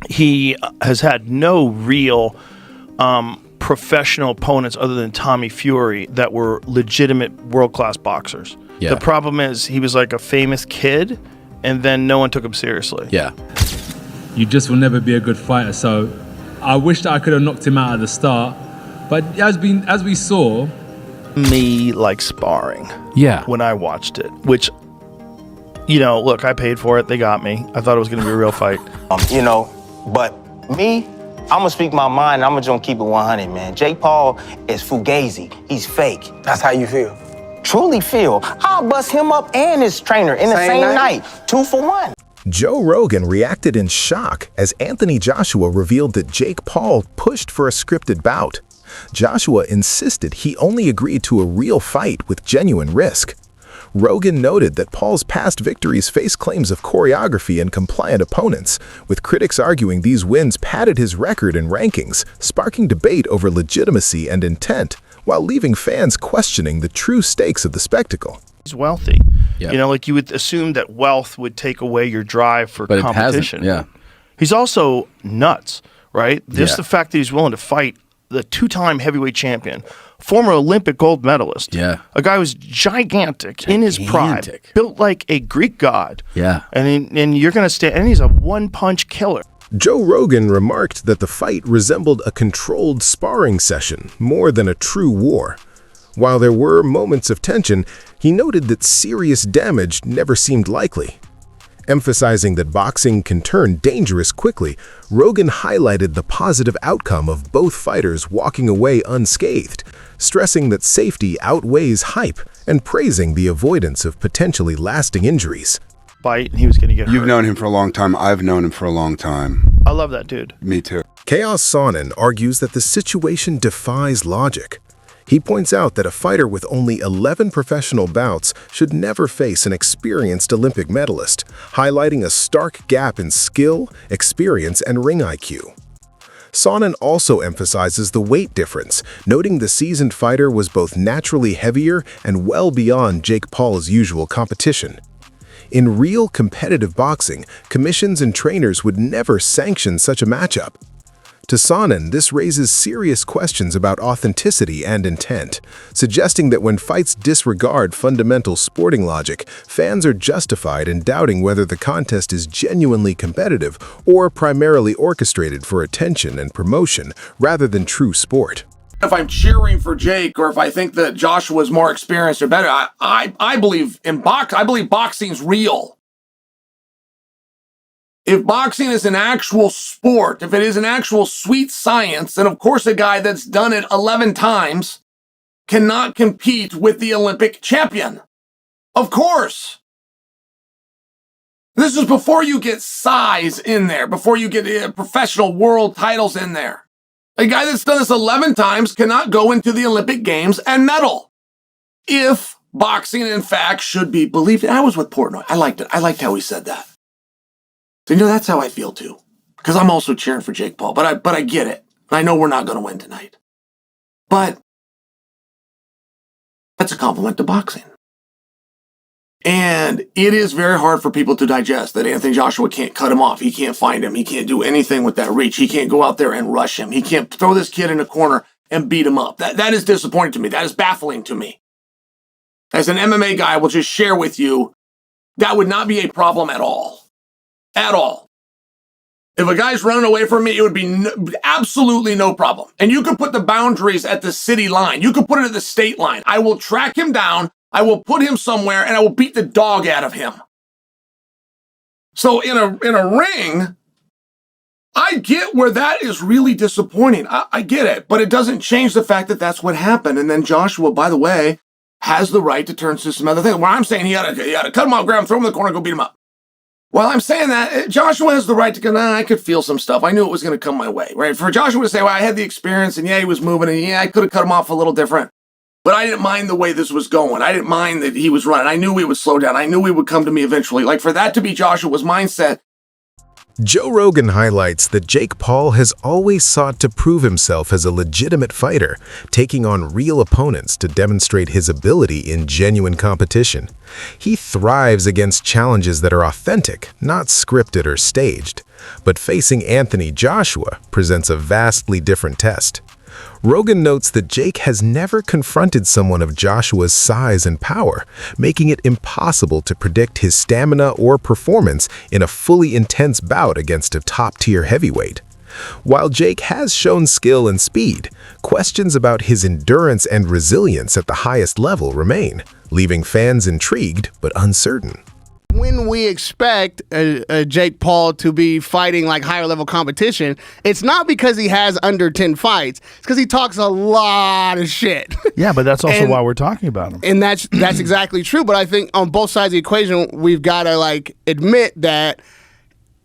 he has had no real professional opponents other than Tommy Fury that were legitimate world-class boxers. Yeah. The problem is he was like a famous kid, and then no one took him seriously. Yeah. You just will never be a good fighter. So I wish that I could have knocked him out at the start. But as we saw, me like sparring. Yeah. When I watched it, which, you know, look, I paid for it. They got me. I thought it was going to be a real fight. You know, but me, I'm gonna speak my mind. I'm just gonna keep it 100, man. Jake Paul is fugazi. He's fake. That's how you feel? Truly feel. I'll bust him up and his trainer in the same night. 2 for 1. Joe Rogan reacted in shock as Anthony Joshua revealed that Jake Paul pushed for a scripted bout. Joshua insisted he only agreed to a real fight with genuine risk. Rogan noted that Paul's past victories face claims of choreography and compliant opponents, with critics arguing these wins padded his record and rankings, sparking debate over legitimacy and intent, while leaving fans questioning the true stakes of the spectacle. He's wealthy. Yep. You know, like you would assume that wealth would take away your drive for But competition. It hasn't, yeah. He's also nuts, right? Just Yeah. the fact that he's willing to fight the 2-time heavyweight champion, former Olympic gold medalist. Yeah. A guy who's gigantic in his prime, built like a Greek god. Yeah. And you're going to stay, and he's a one-punch killer. Joe Rogan remarked that the fight resembled a controlled sparring session more than a true war. While there were moments of tension, he noted that serious damage never seemed likely. Emphasizing that boxing can turn dangerous quickly, Rogan highlighted the positive outcome of both fighters walking away unscathed, stressing that safety outweighs hype and praising the avoidance of potentially lasting injuries. Bite, and he was going to get hurt. You've known him for a long time. I've known him for a long time. I love that dude. Me too. Chaos Sonnen argues that the situation defies logic. He points out that a fighter with only 11 professional bouts should never face an experienced Olympic medalist, highlighting a stark gap in skill, experience, and ring IQ. Sonnen also emphasizes the weight difference, noting the seasoned fighter was both naturally heavier and well beyond Jake Paul's usual competition. In real competitive boxing, commissions and trainers would never sanction such a matchup. To Sonnen, this raises serious questions about authenticity and intent, suggesting that when fights disregard fundamental sporting logic, fans are justified in doubting whether the contest is genuinely competitive or primarily orchestrated for attention and promotion rather than true sport. If I'm cheering for Jake, or if I think that Joshua is more experienced or better, I believe I believe boxing's real. If boxing is an actual sport, if it is an actual sweet science, then of course a guy that's done it 11 times cannot compete with the Olympic champion. Of course. This is before you get size in there, before you get professional world titles in there. A guy that's done this 11 times cannot go into the Olympic Games and medal. If boxing, in fact, should be believed. I was with Portnoy. I liked it. I liked how he said that. So, you know, that's how I feel too. Because I'm also cheering for Jake Paul. But I get it. I know we're not going to win tonight. But that's a compliment to boxing. And it is very hard for people to digest that Anthony Joshua can't cut him off. He can't find him. He can't do anything with that reach. He can't go out there and rush him. He can't throw this kid in a corner and beat him up. That is disappointing to me. That is baffling to me. As an MMA guy, I will just share with you, that would not be a problem at all. At all. If a guy's running away from me, it would be absolutely no problem. And you could put the boundaries at the city line. You could put it at the state line. I will track him down. I will put him somewhere and I will beat the dog out of him. So in a ring, I get where that is really disappointing. I get it, but it doesn't change the fact that that's what happened. And then Joshua, by the way, has the right to turn to some other thing. Where I'm saying he had to cut him off, grab him, throw him in the corner, go beat him up. Well, I'm saying that Joshua has the right to go, I could feel some stuff. I knew it was going to come my way, right? For Joshua to say, well, I had the experience and yeah, he was moving and yeah, I could have cut him off a little different. But I didn't mind the way this was going. I didn't mind that he was running. I knew he would slow down. I knew he would come to me eventually. Like for that to be Joshua's mindset, Joe Rogan highlights that Jake Paul has always sought to prove himself as a legitimate fighter, taking on real opponents to demonstrate his ability in genuine competition. He thrives against challenges that are authentic, not scripted or staged. But facing Anthony Joshua presents a vastly different test. Rogan notes that Jake has never confronted someone of Joshua's size and power, making it impossible to predict his stamina or performance in a fully intense bout against a top-tier heavyweight. While Jake has shown skill and speed, questions about his endurance and resilience at the highest level remain, leaving fans intrigued but uncertain. When we expect Jake Paul to be fighting like higher level competition, it's not because he has under 10 fights. It's because he talks a lot of shit. Yeah, but that's also why we're talking about him. And that's exactly true. But I think on both sides of the equation, we've got to like admit that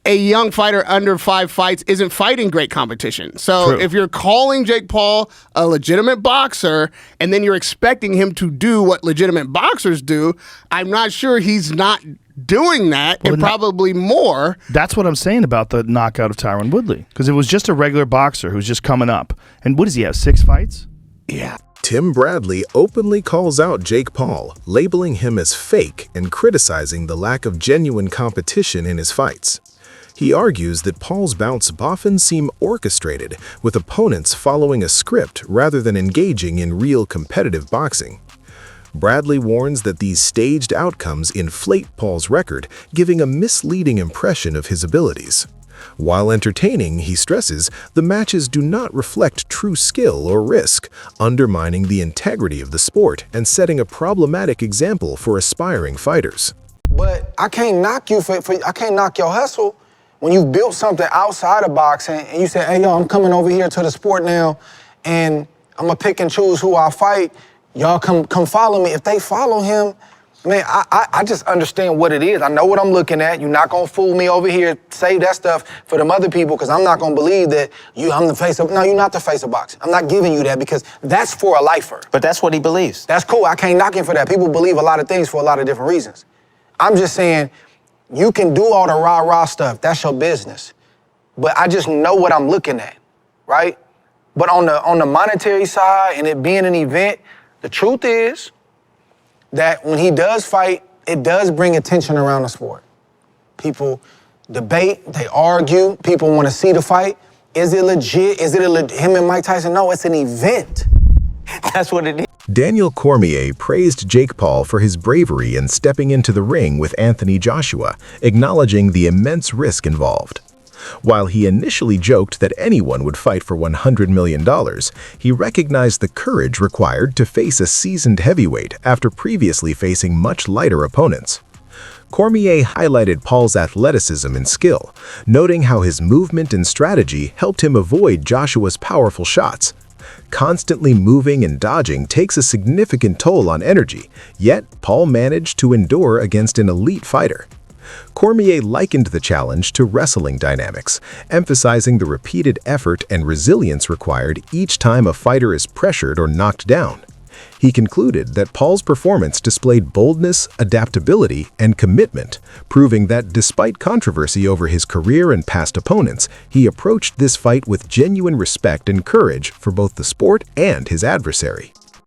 a young fighter under 5 fights isn't fighting great competition. So True. If you're calling Jake Paul a legitimate boxer and then you're expecting him to do what legitimate boxers do, I'm not sure he's not doing that, and probably more. That's what I'm saying about the knockout of Tyron Woodley, because it was just a regular boxer who's just coming up. And what does he have, 6 fights? Yeah. Tim Bradley openly calls out Jake Paul, labeling him as fake and criticizing the lack of genuine competition in his fights. He argues that Paul's bouts often seem orchestrated, with opponents following a script rather than engaging in real competitive boxing. Bradley warns that these staged outcomes inflate Paul's record, giving a misleading impression of his abilities. While entertaining, he stresses, the matches do not reflect true skill or risk, undermining the integrity of the sport and setting a problematic example for aspiring fighters. But I can't knock you I can't knock your hustle when you've built something outside of boxing and you say, hey, yo, I'm coming over here to the sport now and I'm gonna pick and choose who I fight. Y'all come follow me. If they follow him, man, I just understand what it is. I know what I'm looking at. You're not gonna fool me over here. Save that stuff for them other people, because I'm not gonna believe that I'm the face of. No, you're not the face of boxing. I'm not giving you that, because that's for a lifer. But that's what he believes. That's cool. I can't knock him for that. People believe a lot of things for a lot of different reasons. I'm just saying, you can do all the rah-rah stuff. That's your business. But I just know what I'm looking at, right? But on the monetary side and it being an event, the truth is that when he does fight, it does bring attention around the sport. People debate, they argue, people want to see the fight. Is it legit? Is it him and Mike Tyson? No, it's an event. That's what it is. Daniel Cormier praised Jake Paul for his bravery in stepping into the ring with Anthony Joshua, acknowledging the immense risk involved. While he initially joked that anyone would fight for $100 million, he recognized the courage required to face a seasoned heavyweight after previously facing much lighter opponents. Cormier highlighted Paul's athleticism and skill, noting how his movement and strategy helped him avoid Joshua's powerful shots. Constantly moving and dodging takes a significant toll on energy, yet Paul managed to endure against an elite fighter. Cormier likened the challenge to wrestling dynamics, emphasizing the repeated effort and resilience required each time a fighter is pressured or knocked down. He concluded that Paul's performance displayed boldness, adaptability, and commitment, proving that despite controversy over his career and past opponents, he approached this fight with genuine respect and courage for both the sport and his adversary.